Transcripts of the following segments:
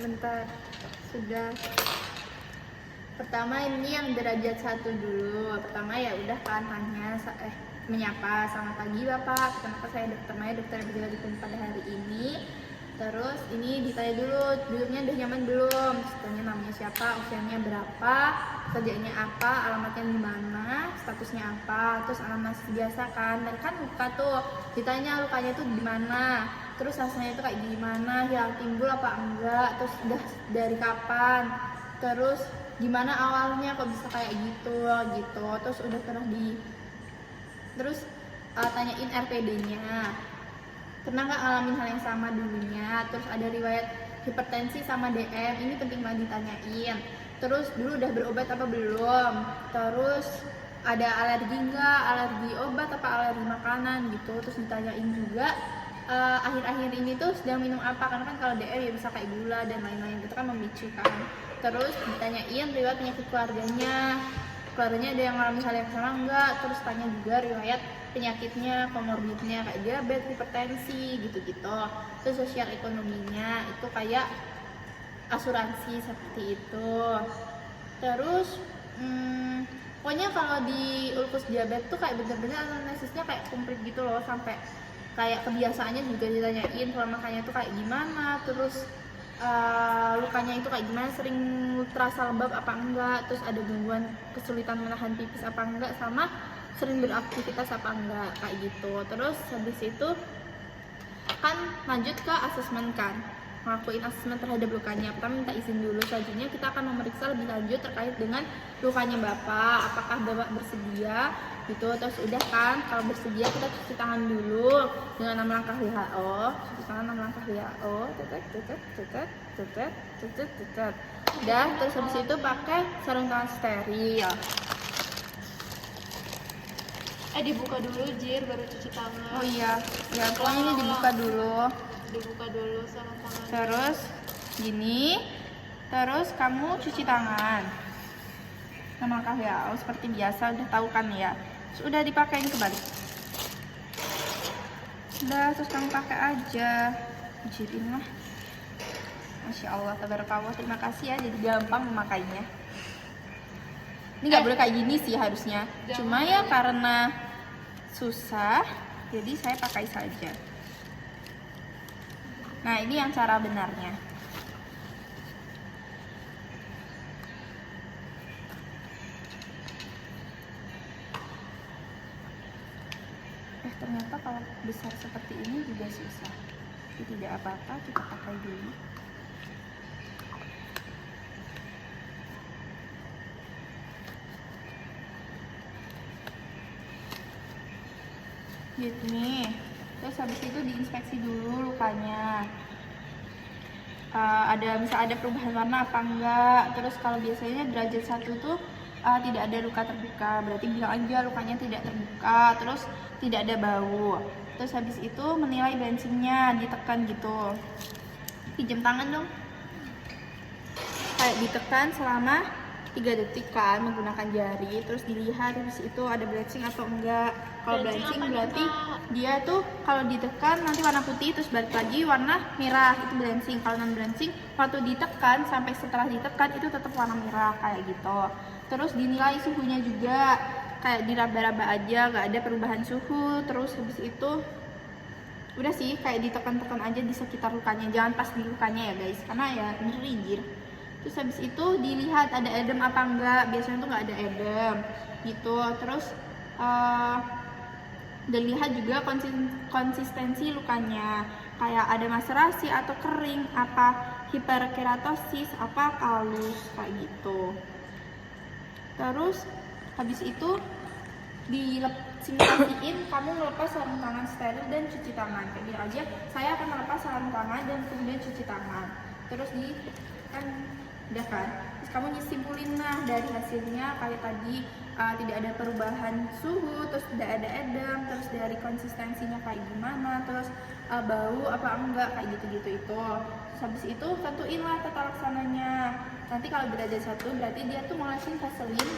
sebentar. Sudah. Pertama ini yang derajat 1 dulu. Pertama ya udah kan tanya, menyapa, selamat pagi Bapak, kenapa saya dokter berjalan di pada hari ini. Terus ini ditanya dulu, duduknya udah nyaman belum? Terus tanya namanya siapa, usianya berapa, kerjanya apa, alamatnya di mana, statusnya apa, terus alamat biasa kan. Dan kan luka tuh, ditanya lukanya tuh di mana, terus rasanya itu kayak gimana, hilang timbul apa enggak, terus udah dari kapan, terus gimana awalnya kok bisa kayak gitu. Terus udah pernah tanyain RPD-nya, pernah nggak ngalamin hal yang sama dulunya, terus ada riwayat hipertensi sama DM, ini penting banget ditanyain. Terus dulu udah berobat apa belum, terus ada alergi nggak, alergi obat apa alergi makanan gitu. Terus ditanyain juga akhir-akhir ini tuh sedang minum apa, karena kan kalau DM ya bisa kayak gula dan lain-lain, itu kan memicu kan. Terus ditanyain riwayat penyakit keluarganya ada yang ngalamin hal yang sama enggak, terus tanya juga riwayat penyakitnya, komorbidnya kayak diabetes, hipertensi gitu-gitu. Terus sosial ekonominya itu kayak asuransi seperti itu. Terus pokoknya kalau di ulkus diabetes tuh kayak bener-bener anamnesisnya kayak komplit gitu loh, sampai kayak kebiasaannya juga ditanyain, pola makannya tuh kayak gimana, terus lukanya itu kayak gimana, sering terasa lembab apa enggak, terus ada gangguan kesulitan menahan pipis apa enggak, sama sering beraktivitas apa enggak kayak gitu. Terus habis itu kan lanjut ke asesmen kan, ngelakuin asesmen terhadap lukanya. Pertama minta izin dulu, selanjutnya kita akan memeriksa lebih lanjut terkait dengan lukanya Bapak, apakah Bapak bersedia gitu. Terus udah kan, kalau bersedia kita cuci tangan dulu dengan 6 langkah WHO, cuci tangan 6 langkah WHO, udah. Terus habis itu pakai sarung tangan steril. Dibuka dulu Jir, baru cuci tangan. Oh iya, ya pokoknya ini dibuka dulu sarung tangan. Terus gini, terus kamu cuci tangan sama langkah WHO seperti biasa, udah tahu kan ya. Sudah dipakein kebalik. Udah, terus kamu pakai aja. Jirin lah. Masya Allah, tabarakallah, terima kasih ya, jadi gampang memakainya. Ini nggak boleh kayak gini sih harusnya. Cuma ya karena susah, jadi saya pakai saja. Nah, ini yang cara benarnya. Ternyata kalau besar seperti ini juga susah. Jadi tidak apa-apa, kita pakai dulu. Gitu nih. Terus habis itu diinspeksi dulu lukanya. Bisa ada perubahan warna apa enggak. Terus kalau biasanya derajat 1 tuh tidak ada luka terbuka, berarti bilang aja lukanya tidak terbuka. Terus tidak ada bau. Terus habis itu menilai bensinnya, ditekan gitu. Pinjam tangan dong. Kayak ditekan selama 3 detik kan menggunakan jari, terus dilihat habis itu ada bleaching atau enggak. Kalau bleaching berarti dia tuh kalau ditekan nanti warna putih, terus balik lagi warna merah, itu bleaching. Kalau non bleaching waktu ditekan sampai setelah ditekan itu tetap warna merah kayak gitu. Terus dinilai suhunya juga, kayak diraba-raba aja, gak ada perubahan suhu. Terus habis itu udah sih, kayak ditekan-tekan aja di sekitar lukanya, jangan pas di lukanya ya guys, karena ya ngeri Jir. Terus habis itu dilihat ada edem apa enggak, biasanya tuh nggak ada edem gitu. Terus dilihat juga konsistensi lukanya, kayak ada maserasi atau kering, apa hiperkeratosis, apa kalus kayak gitu. Terus habis itu disimulasiin kamu melepas sarung tangan steril dan cuci tangan. Kayak gini aja, saya akan melepas sarung tangan dan kemudian cuci tangan. Terus udah kan, terus kamu disimpulin lah dari hasilnya kayak tadi, tidak ada perubahan suhu, terus tidak ada edem, terus dari konsistensinya kayak gimana, terus bau apa enggak kayak gitu-gitu itu. Terus habis itu tentuin lah tata laksananya. Nanti kalau derajat 1 berarti dia tuh ngolasin vaselin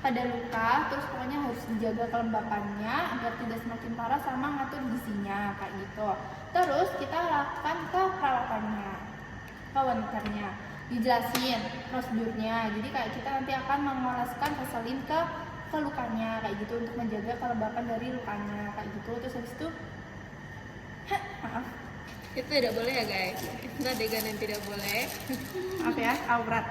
pada luka, terus pokoknya harus dijaga kelembapannya agar tidak semakin parah, sama ngatur gizinya kayak gitu. Terus kita lakukan ke perawatannya. wanitanya, dijelasin prosedurnya. Jadi kayak kita nanti akan mengoleskan vaselin ke lukanya kayak gitu untuk menjaga kelembapan dari lukanya kayak gitu. Terus habis itu maaf, Itu tidak boleh ya guys. Itu adegan yang tidak boleh. maaf ya, aurat.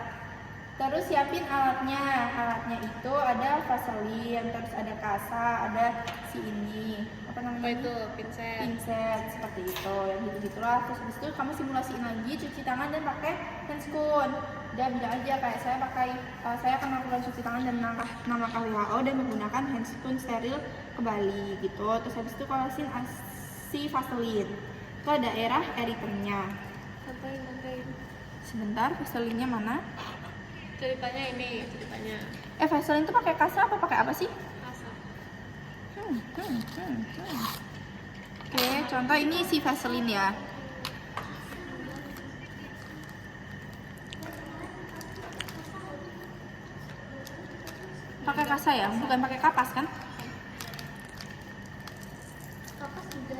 Terus siapin alatnya. Alatnya itu ada vaselin, terus ada kasa, ada si ini apa namanya? Oh itu pinset. Pinset seperti itu, yang gitu-gitulah. Terus habis itu kamu simulasiin lagi cuci tangan dan pakai handscoon. Udah bilang aja kayak saya akan melakukan cuci tangan dan nama WHO dan menggunakan handscoon steril kembali gitu. Terus habis itu kolasin si vaselin ke daerah eritemnya. Santai. Sebentar, vaselinnya mana? Ceritanya ini, ceritanya. Vaseline tuh pakai kasa apa pakai apa sih? Asal. Oke, contoh ini si Vaseline ya. Pakai kasa ya, bukan pakai kapas kan? Kapas juga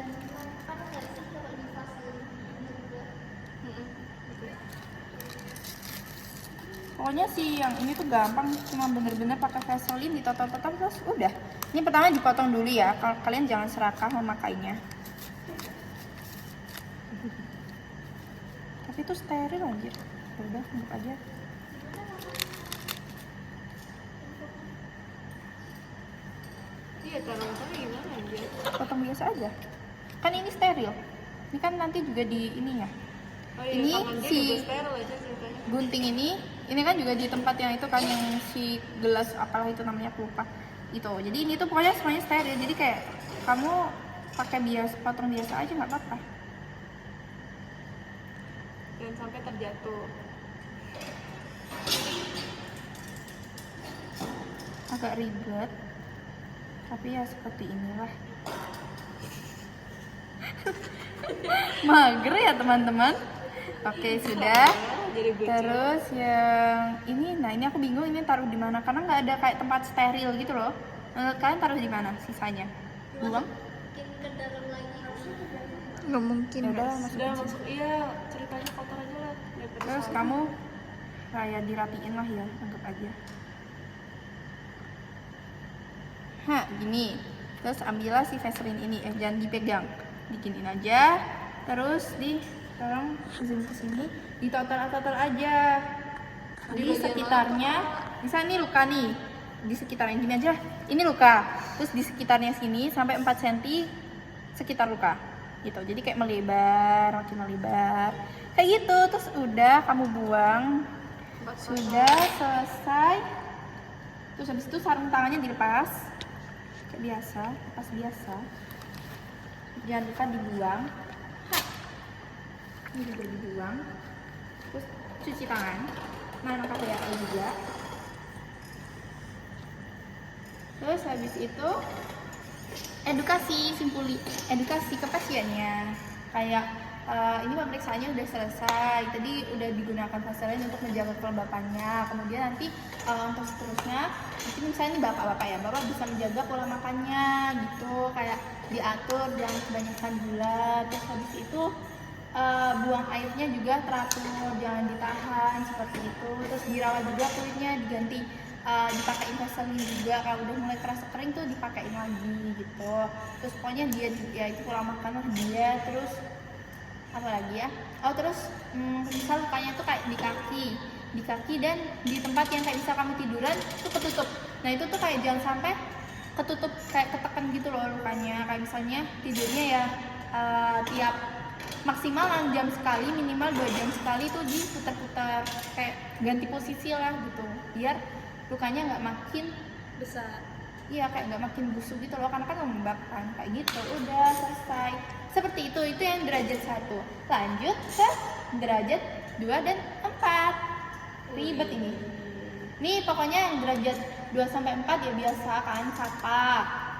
kan nggak sih kalau di Vaseline juga. Pokoknya sih yang ini tuh gampang, cuma bener-bener pakai Vaseline ditotong-totong terus udah. Ini pertama dipotong dulu ya, kalau kalian jangan serakah memakainya. Tapi itu steril anjir. Ya udah, tutup aja. Iya, cara potongnya gimana anjir? Potong biasa aja. Kan ini steril. Ini kan nanti juga di ininya. Oh iya, Ini tangan dia si- juga steril aja ceritanya. Gunting ini kan juga di tempat yang itu kan yang si gelas apalah itu namanya aku lupa itu. Jadi ini tuh pokoknya semuanya steril. Jadi kayak kamu pakai biasa, potong biasa aja nggak apa-apa. Jangan sampai terjatuh. Agak ribet, tapi ya seperti inilah. Mager ya teman-teman. Oke sudah. Jadi gue Terus yang ini, nah ini aku bingung ini taruh di mana karena nggak ada kayak tempat steril gitu loh. Kalian taruh di mana sisanya? Buang? Mungkin ke dalam lagi. Nggak mungkin. Ya udah sudah masuk. Iya, ceritanya kotor aja lah. Daripada Terus salah. kamu kayak dirapiin lah ya, anggap aja. Gini. Terus ambillah si Vaseline ini, jangan dipegang, bikinin aja. Terus tolong zoom ke sini, ditotal aja di bagian sekitarnya. Misalnya ini luka nih, di sekitarnya gini aja. Ini luka, terus di sekitarnya sini sampai 4 cm sekitar luka, gitu. Jadi kayak melebar, makin melebar, kayak gitu. Terus udah kamu buang. Sudah selesai. Terus habis itu sarung tangannya dilepas kayak biasa, lepas biasa. Jangan lupa dibuang. Ini juga dibuang. Terus cuci tangan. Nah, pakai air juga. Terus habis itu edukasi ke pasiennya. Kayak ini pemeriksaannya udah selesai. Tadi udah digunakan Vaseline untuk menjaga kelembapannya. Kemudian nanti untuk seterusnya, mungkin misalnya ini bapak-bapak ya, bapak bisa menjaga pola makannya gitu, kayak diatur jangan kebanyakan gula. Terus habis itu buang airnya juga teratur, jangan ditahan seperti itu. Terus dirawat juga kulitnya, diganti dipakein Vaseline juga. Kalau udah mulai terasa kering tuh dipakein lagi gitu. Terus pokoknya dia ya itu pola makan lah dia. Terus apa lagi ya? Oh terus misal lukanya tuh kayak di kaki dan di tempat yang kayak bisa kamu tiduran tuh ketutup. Nah itu tuh kayak jangan sampai ketutup, kayak ketekan gitu loh lukanya. Kayak misalnya tidurnya ya tiap maksimal 6 jam sekali, minimal 2 jam sekali tuh diputar-putar, kayak ganti posisi lah gitu, biar lukanya nggak makin besar. iya kayak nggak makin busuk gitu loh, karena kan lembab kan, kayak gitu. Udah selesai seperti itu yang derajat 1. Lanjut ke derajat 2 dan 4. Ribet ini pokoknya yang derajat 2 sampai 4 ya biasa kan, sapa.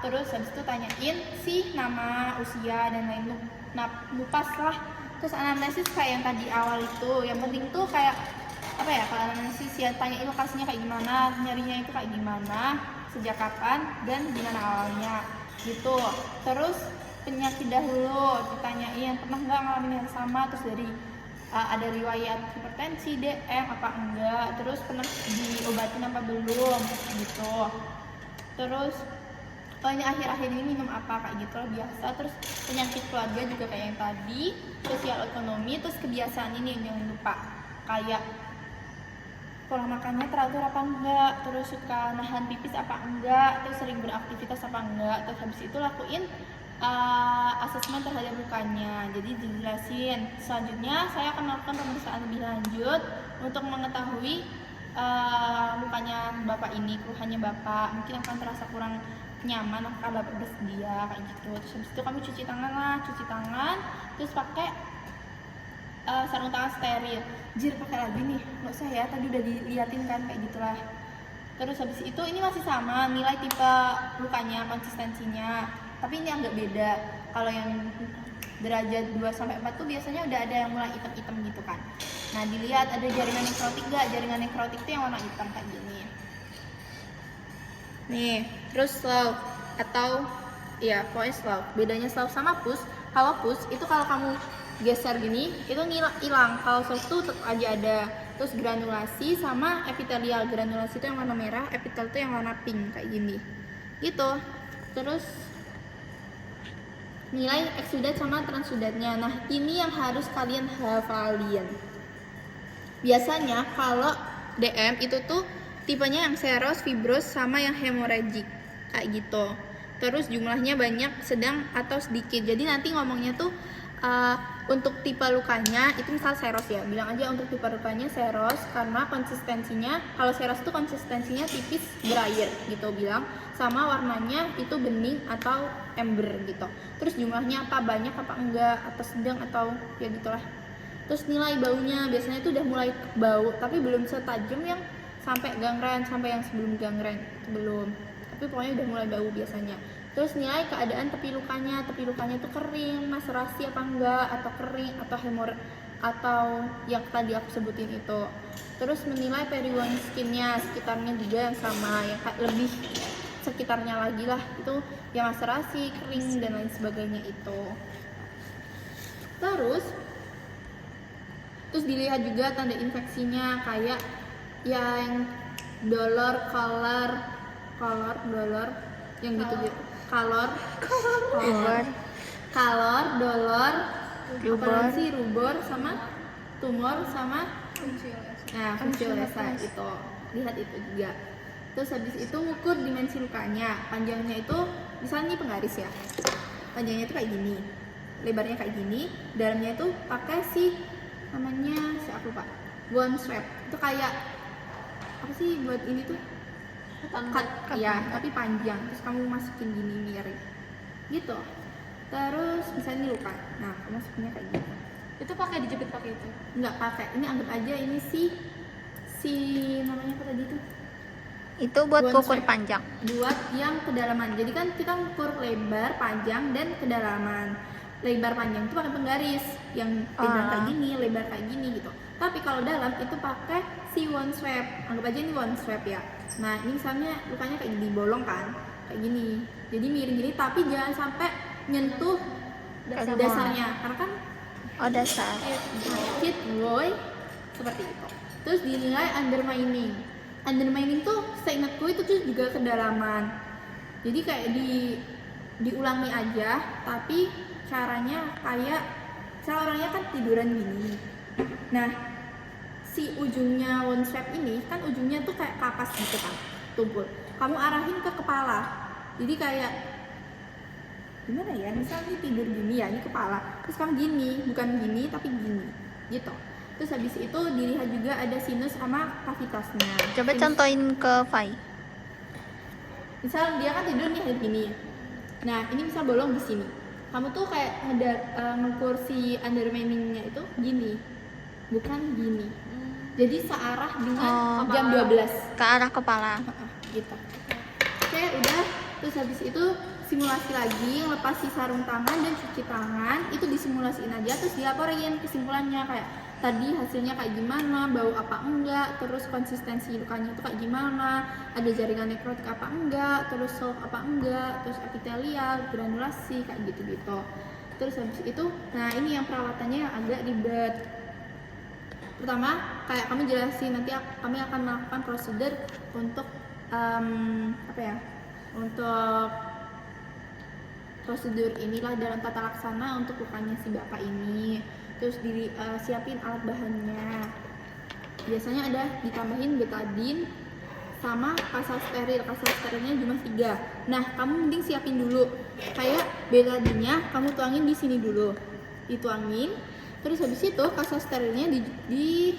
Terus habis itu tanyain sih nama, usia dan lain lupas lah. Terus anamnesis kayak yang tadi awal itu, yang penting tuh kayak apa ya, kalau anamnesis ya tanyain lokasinya kayak gimana, nyarinya itu kayak gimana, sejak kapan dan gimana awalnya gitu. Terus penyakit dahulu ditanyain, pernah nggak ngalamin yang sama, terus dari ada riwayat hipertensi, DM apa enggak, terus pernah diobatin apa belum gitu. Terus ini akhir-akhir ini minum apa kayak gitu lah biasa. Terus penyakit keluarga juga kayak yang tadi, sosial ekonomi, terus kebiasaan ini yang jangan lupa kayak pola makannya teratur apa enggak, terus suka nahan pipis apa enggak, terus sering beraktivitas apa enggak. Terus habis itu lakuin asesmen terhadap lukanya. Jadi dijelasin. Selanjutnya saya akan melakukan pemeriksaan lebih lanjut untuk mengetahui lukanya bapak ini, keluhannya bapak. Mungkin akan terasa kurang nyaman, apakah bapak bersedia kayak gitu. Terus habis itu kami cuci tangan, terus pakai sarung tangan steril. Jir, pakai lagi nih, nggak usah ya, tadi udah diliatin kan kayak gitulah. Terus habis itu ini masih sama nilai tipe lukanya, konsistensinya, tapi ini agak beda. Kalau yang derajat 2-4 tuh biasanya udah ada yang mulai hitam-hitam gitu kan. Nah, dilihat ada jaringan nekrotik gak? Jaringan nekrotik itu yang warna hitam kayak gini. Nih, terus slough atau ya pokoknya slough. Bedanya slough sama pus, kalau pus itu kalau kamu geser gini itu hilang, kalau slough tuh tetap aja ada. Terus granulasi sama epitelial. Granulasi itu yang warna merah, epitel itu yang warna pink kayak gini gitu. Terus nilai eksudat sama transudatnya. Nah, ini yang harus kalian hafalin. Biasanya kalau DM itu tuh tipenya yang seros, fibros, sama yang hemoragik kayak gitu. Terus jumlahnya banyak, sedang, atau sedikit. Jadi nanti ngomongnya tuh untuk tipe lukanya itu misal seros ya, bilang aja untuk tipe lukanya seros karena konsistensinya, kalau seros itu konsistensinya tipis berair gitu bilang, sama warnanya itu bening atau ember gitu. Terus jumlahnya apa, banyak apa enggak, atau sedang atau ya gitulah. Terus nilai baunya biasanya itu udah mulai bau tapi belum setajam yang sampai gangren, sampai yang sebelum gangren belum, tapi pokoknya udah mulai bau biasanya. Terus nilai keadaan tepi lukanya itu kering, maserasi apa enggak, atau kering, atau hemor, atau yang tadi aku sebutin itu. Terus menilai periwan skinnya, sekitarnya juga yang sama, yang lebih sekitarnya lagi lah, itu yang maserasi, kering, dan lain sebagainya itu. Terus dilihat juga tanda infeksinya kayak yang dolor, dolor, yang gitu-gitu. Dolor, rubor, sama tumor, sama fungsiolesa itu. Lihat itu juga. Terus habis itu ngukur dimensi lukanya. Panjangnya itu misalnya ini penggaris ya. Panjangnya itu kayak gini. Lebarnya kayak gini, dalamnya itu pakai namanya aku lupa. Bone swab. Itu kayak apa sih buat ini tuh? Cut ya, tapi panjang. Terus kamu masukin gini miring gitu. Terus misalnya ini luka, nah kamu masukinnya kayak gitu. Itu pakai dijepit pakai itu? Nggak pakai, ini anggap aja ini si namanya apa tadi tuh? Itu buat ukur panjang, buat yang kedalaman. Jadi kan kita ukur lebar, panjang, dan kedalaman. Lebar panjang itu pakai penggaris yang lebar kayak gini, lebar kayak gini gitu. Tapi kalau dalam itu pakai si one swab. Anggap aja ini one swab ya. Nah, ini misalnya lukanya kayak gini, bolong kan? Kayak gini. Jadi miring gini, tapi jangan sampai nyentuh dasarnya. Karena kan dasar. Hit boy seperti itu. Terus dinilai undermining. Undermining tuh seingatku itu tuh juga kedalaman. Jadi kayak diulangi aja, tapi caranya kayak saya orangnya kan tiduran gini. Nah, si ujungnya one strap ini kan ujungnya tuh kayak kapas gitu kan, tumpul. Kamu arahin ke kepala. Jadi kayak gimana ya? Misalnya tidur gini ya, ini kepala. Terus kamu gini, bukan gini tapi gini. Gitu. Terus habis itu dilihat juga ada sinus sama kavitasnya. Coba contohin ke Fai. Misal dia kan tidur nih kayak gini. Nah, ini misal bolong di sini. Kamu tuh kayak ngukur si undermining-nya itu gini. Bukan gini. Jadi searah dengan jam 12 ke arah kepala. Gitu. Oke, udah. Terus habis itu simulasi lagi, lepas si sarung tangan dan cuci tangan. Itu disimulasiin aja, terus dilaporin kesimpulannya kayak tadi hasilnya kayak gimana, bau apa enggak, terus konsistensi lukanya itu kayak gimana, ada jaringan nekrotik apa enggak, terus slough apa enggak, terus epitelial, granulasi kayak gitu-gitu. Terus habis itu, nah ini yang perawatannya yang agak ribet. Pertama, kayak kamu jelasin nanti kami akan melakukan prosedur untuk apa ya? Untuk prosedur inilah dalam tata laksana untuk lukanya si bapak ini. Terus siapin alat bahannya. Biasanya ada ditambahin betadine sama kasar steril. Kasar sterilnya cuma 3. Nah, kamu mending siapin dulu. Kayak betadine-nya kamu tuangin di sini dulu. Dituangin. Terus habis itu kasar sterilnya di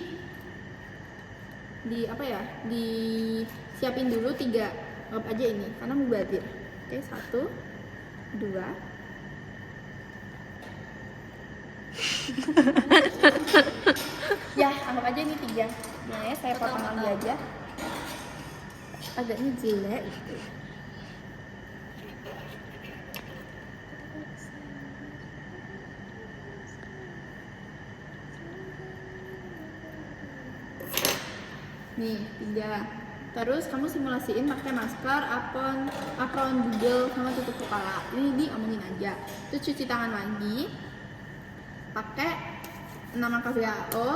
apa ya? Disiapin dulu 3. Anggap aja ini karena mubazir. Oke, 1 2 ya, anggap aja ini 3. Nah ya, saya potong lagi aja. Agaknya jelek gitu. Nih, 3. Terus kamu simulasiin pakai masker, apron Google sama tutup kepala. Ini diomongin aja. Terus cuci tangan lagi. Pakai 6 langkah WHO.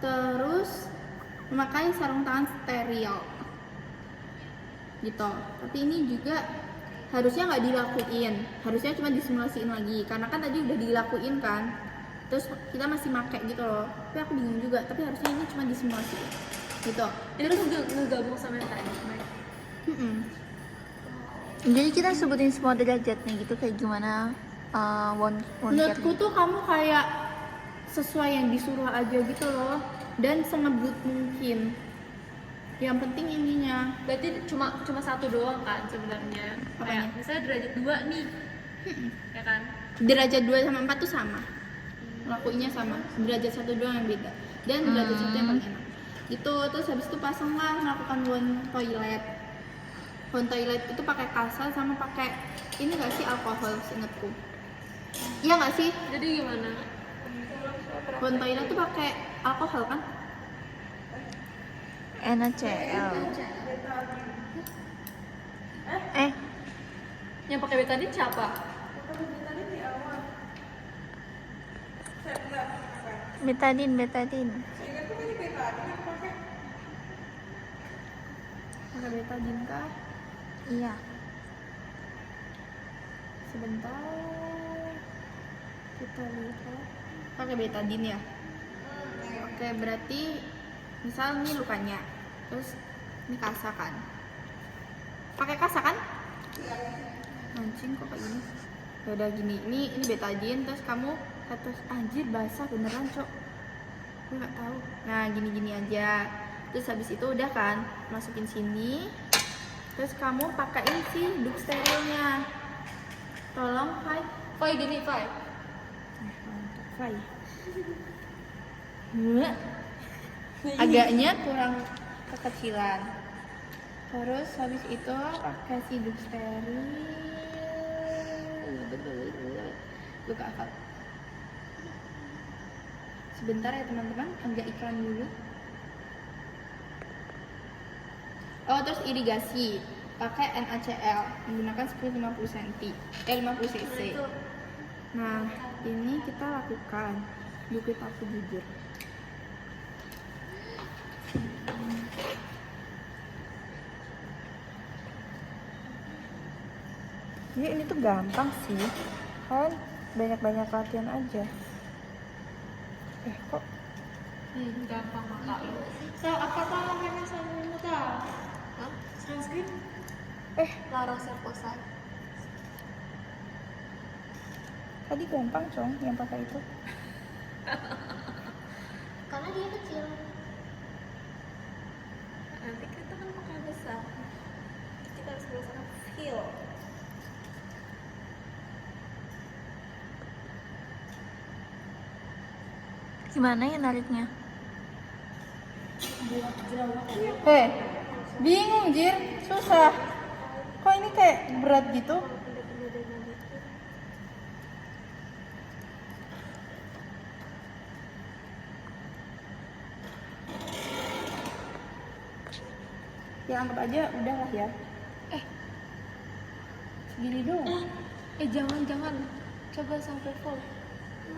Terus memakai sarung tangan steril. Gitu. Tapi ini juga harusnya nggak dilakuin. Harusnya cuma disimulasiin lagi. Karena kan tadi udah dilakuin kan. Terus kita masih pakai gitu loh. Tapi aku bingung juga. Tapi harusnya ini cuma disimulasiin. Gitu. Terus ngegabung sama yang tadi. Jadi kita sebutin semua derajatnya gitu kayak gimana wound care. Menurutku tuh kamu kayak sesuai yang disuruh aja gitu loh, dan sengebut mungkin. Yang penting ininya. Berarti cuma satu doang kan sebenarnya. Apanya? Kayak misalnya derajat 2 nih. Ya kan? Derajat 2 sama 4 tuh sama. Lakuinnya sama. Derajat 1 doang yang beda. Dan derajat 1 yang paling enak. Gitu. Terus habis itu pasanglah melakukan wound toilet. Wound toilet itu pakai kasar sama pakai ini nggak sih, alkohol seingatku. Iya nggak sih? Jadi gimana? Wound toilet tuh pakai alkohol kan? NaCl. Yang pakai betadine siapa? Betadine. Pakai betadine kah? Iya. Sebentar, kita lihat. Pakai betadine ya. Oke, berarti misal ini lukanya, terus ini kasa kan? Pakai kasa kan? Anjing kok kayak gini. Ya udah gini, ini betadine, terus kamu terus anjir basah beneran cok. Gue nggak tahu. Nah gini aja. Terus habis itu udah kan, masukin sini. Terus kamu pakaiin si duk sterilnya. Tolong, Fai gini, Fai. Mantap, Fai. Agaknya kurang kekecilan. Terus habis itu pakai si duk steril. Buka akal. Sebentar ya teman-teman, enggak iklan dulu. Oh, terus irigasi pakai NaCl menggunakan 50 cm, 50 cc. Nah, ini kita lakukan. Yuk kita aku jujur. Ya, ini tuh gampang sih, kan banyak-banyak latihan aja. Kok Gampang maka lu. Apa namanya sama tahu? Hah? Sunscreen? Lara Serposan. tadi gampang cong yang pakai itu. Karena dia kecil. Nanti kita kan pakai besar. Kita harus berdasarkan feel. Gimana ya nariknya? Bingung Jir, susah. Kok ini kayak berat gitu? Ya anggap aja udahlah ya. Segini doang. Jangan. Coba sampai full.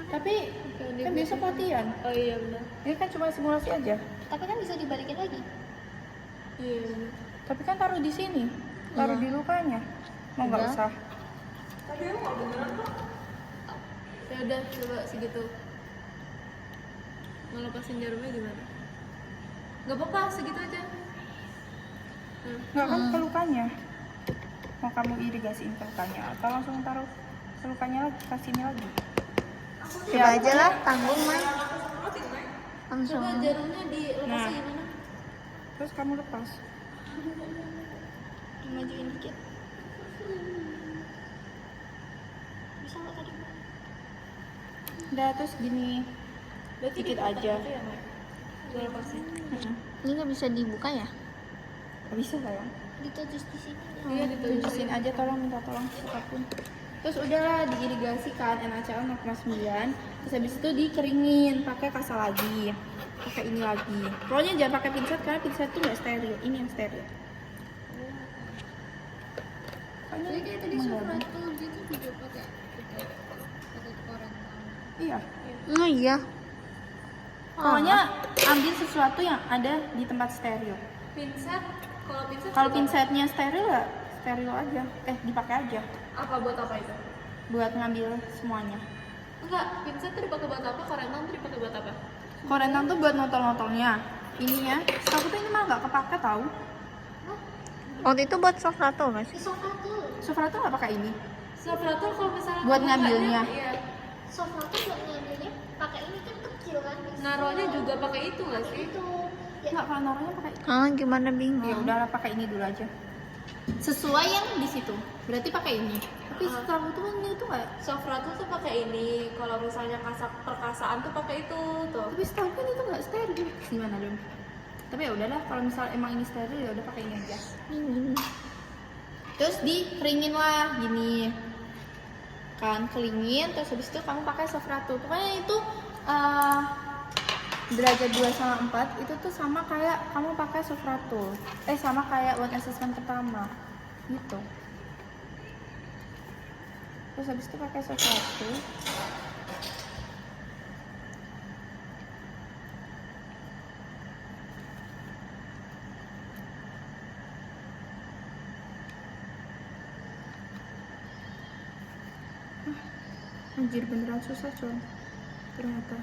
Tapi kan besok latihan. Oh iya benar. Ini kan cuma simulasi aja. Tapi kan bisa dibalikin lagi. Iya benar. Tapi kan taruh di sini, taruh Iya. di lukanya. Mau nggak Udah. usah? Tapi emang nggak beneran kok. Ya udah coba segitu. Ngelepasin jarumnya gimana? Gak apa-apa, segitu aja. Nggak kan ke lukanya. Mau kamu irigasiin ke lukanya atau langsung taruh ke lukanya lagi, ke sini lagi? Coba aja lah, tanggung mah. Langsung. Coba jarumnya dilepasnya Nah. gimana? Terus kamu lepas. Majuin dikit. Bisa nggak tadi? Udah terus gini. Berarti Dikit diputar aja. gitu ya, Mai? Gue lepasin. Ini nggak bisa dibuka ya? Nggak bisa sayang. Ditujus di sini. Iya, ditujusin. Tujusin aja, tolong minta tolong siapapun. Terus udahlah diirigasikan NaCl 0,9. Terus habis itu dikeringin pakai kasa lagi, pakai ini lagi. Pokoknya jangan pakai pinset karena pinset tuh nggak steril. Ini yang steril. Jadi kayak tadi Emang Sofra nggak tuh gitu juga pakai koran. Iya. Oh iya. Pokoknya ambil sesuatu yang ada di tempat steril. Pinset, kalau pinset Kalau buat pinsetnya steril ya steril aja. Dipakai aja apa? Buat apa itu? buat ngambil semuanya. Enggak, pinset tuh dipakai buat apa? Korentan tuh dipakai buat apa? Korentan tuh buat notol-notolnya. Ininya, setahu tuh ini mah nggak kepake tahu. Waktu itu buat sofrato nggak sih? Sofra tuh. Sofra tuh nggak pakai ini. Sofrator kalau misalnya Buat kamu ngambilnya. nggak ada, iya. Sofra tuh buat ngambilnya pakai ini kan kecil kan. Naruhnya juga pakai itu nggak sih? Itu. Ya, Nggak, kalau naruhnya pakai. Ah, gimana bingung? Ya udahlah pakai ini dulu aja. Sesuai yang di situ. Berarti pakai ini. Tapi setahu tuh ini tuh nggak. Sofrator tuh pakai ini. Kalau misalnya perkasaan tuh pakai itu tuh. Tapi setahu kan itu nggak steril. Gimana dong? Tapi ya udahlah kalau misal emang ini steril ya udah pakai ini aja. Terus dikeringin lah gini. Kan kelingin terus habis itu kamu pakai Sofrato. Pokoknya itu derajat 2 sama 4 itu tuh sama kayak kamu pakai Sofrato. Sama kayak buat assessment pertama. Gitu. Terus habis itu pakai Sofrato. Anjir beneran susah coy ternyata.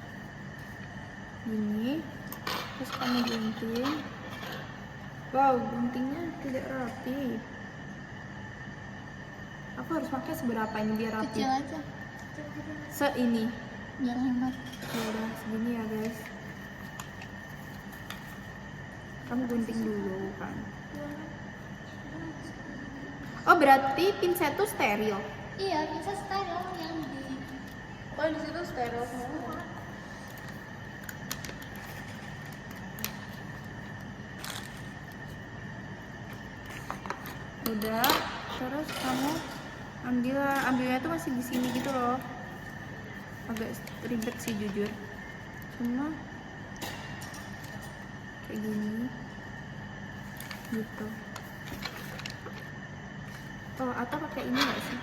Gini terus kamu gunting. Wow, guntingnya tidak rapi. Aku harus pakai seberapa ini biar rapi? kecil aja. Ini Biar hemat. ya udah segini ya guys. Kamu gunting dulu kan. Oh berarti pinset tuh steril. Iya, bisa steril yang di. Oh di situ steril semua. Udah, terus kamu ambilnya tuh masih di sini gitu loh. Agak ribet sih jujur. Cuma kayak gini. Gitu. Oh, atau pakai ini nggak sih?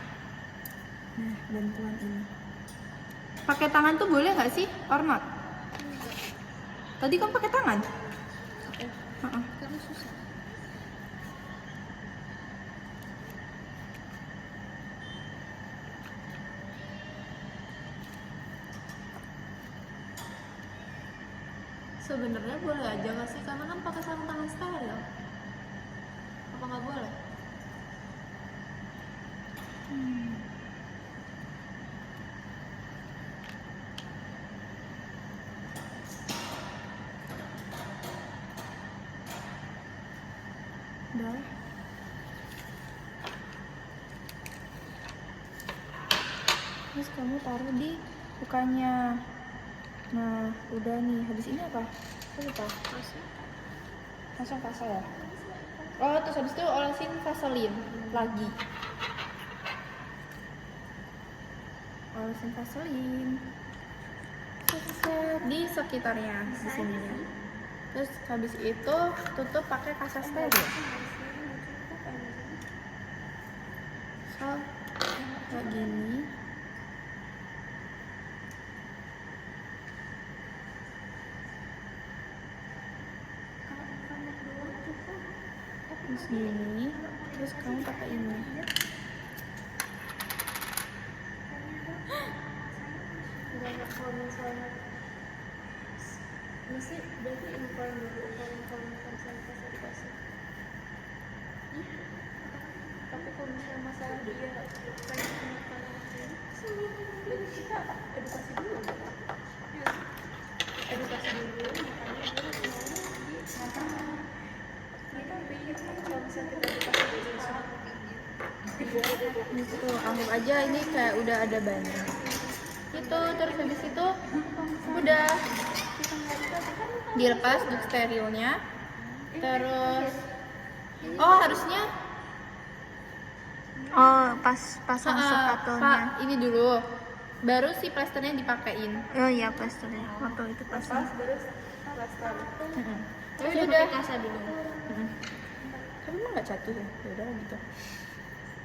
Nah, bantuan ini. Pakai tangan tuh boleh nggak sih? Or not? Tadi kamu pakai tangan? Heeh. Karena susah. Sebenarnya boleh aja nggak sih? Karena kan pakai sarung tangan steril. Apa nggak boleh? Udah. Terus kamu taruh di lukanya. Nah, udah nih. Habis ini apa? Aku lupa. Langsung kasa ya? Oh, terus habis itu olesin vaselin lagi. Olesin vaselin. Set di sekitarnya di sini. Terus habis itu tutup pakai kasa steril. So, kayak gini. terus gini, terus kamu pakai ini. Enggak kalau misalnya mesti berarti impor dulu kalau misalnya pas edukasi. Tapi kalau misalnya masalah dia pengen makanan ini, berarti kita edukasi dulu. Yuk, edukasi dulu makanya dia semuanya di kita bikin kalau misalnya kita edukasi dulu Gitu, anggap aja ini kayak udah ada banyak. Itu terus habis itu udah dilepas untuk sterilnya. Terus harusnya Oh, pas pasang Pak, sepatunya. ini dulu. Baru si plasternya dipakein. Oh iya, plasternya. Waktu itu pasang. baru plaster. Tapi udah kasa dulu. Tapi emang nggak jatuh ya? Ya udah gitu.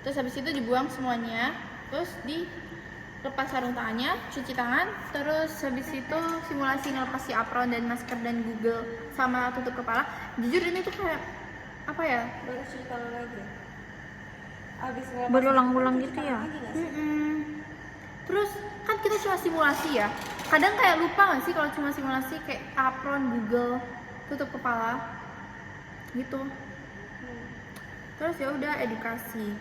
Terus habis itu dibuang semuanya. Terus dilepas sarung tangannya, cuci tangan. Terus habis itu simulasi ngelepas si apron dan masker dan Google sama tutup kepala. Jujur ini tuh kayak apa ya? Baru cuci tangan lagi. Abis ngelepas Berulang-ulang cuci gitu tangan ya? lagi nggak sih? Terus kan kita cuma simulasi ya. Kadang kayak lupa nggak sih kalau cuma simulasi kayak apron, Google, tutup kepala, gitu. Terus ya udah edukasi.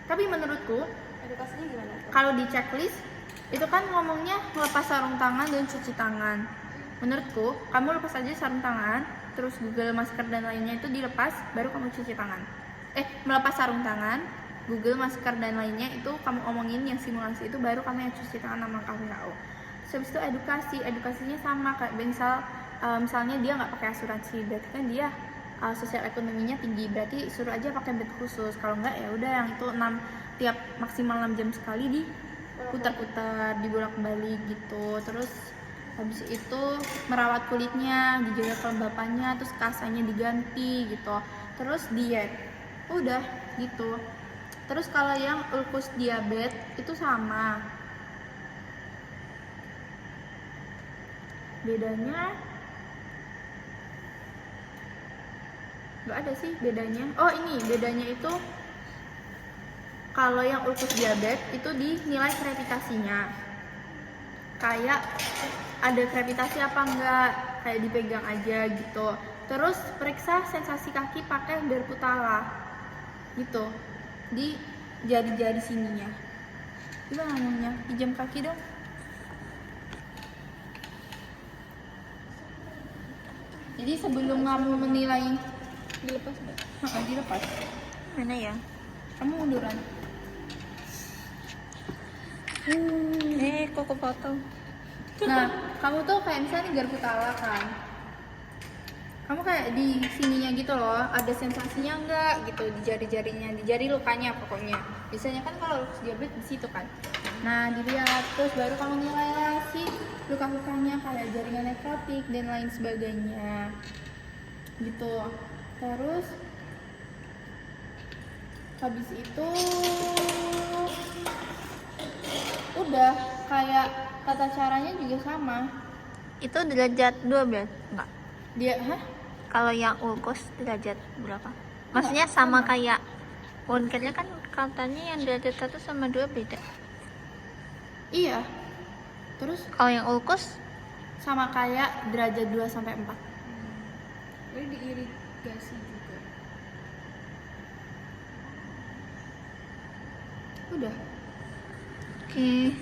Tapi menurutku Edukasinya gimana tuh? kalau di checklist itu kan ngomongnya melepas sarung tangan dan cuci tangan. Menurutku kamu lepas aja sarung tangan, terus Google, masker dan lainnya itu dilepas, baru kamu cuci tangan. Melepas sarung tangan, Google, masker dan lainnya itu kamu omongin yang simulasi itu, baru kamu yang cuci tangan sama WHO. Terus habis itu edukasinya sama kayak misalnya dia nggak pakai asuransi, berarti kan dia sosial ekonominya tinggi, berarti suruh aja pakai bed khusus. Kalau nggak ya udah yang itu tiap maksimal 6 jam sekali diputar-putar, dibolak-balik gitu. Terus habis itu merawat kulitnya, dijaga kelembapannya, terus kasanya diganti gitu. Terus diet, udah gitu. Terus kalau yang ulkus diabetes itu sama, bedanya nggak ada sih bedanya. Oh ini bedanya itu kalau yang ulkus diabetes itu dinilai gravitasinya, kayak ada gravitasi apa enggak, kayak dipegang aja gitu. Terus periksa sensasi kaki pakai berputala gitu di jari-jari sininya. Gimana ngomongnya? Pijam kaki dong. Jadi sebelum kamu menilai, dilepas nggak? Dilepas. Mana ya? Kamu munduran. Kok kepotong? Nah, kamu tuh kayak misalnya di garputala kan, kamu kayak di sininya gitu loh, ada sensasinya enggak gitu di jari-jarinya, di jari lukanya pokoknya. Biasanya kan kalau lupus diabetes di situ kan. Nah, dilihat terus baru kamu nilai lah si luka-lukanya kayak jaringan nekrotik dan lain sebagainya. Gitu. Terus habis itu udah kayak tata caranya juga sama. Itu derajat 12? Enggak. Dia Kalau yang ulkus derajat berapa? Maksudnya sama kayak wound care-nya kan katanya yang derajat 1 sama 2 beda. Iya. Terus Kalau yang ulkus sama kayak derajat 2 sampai 4. Jadi diirigasi juga. Udah. oke.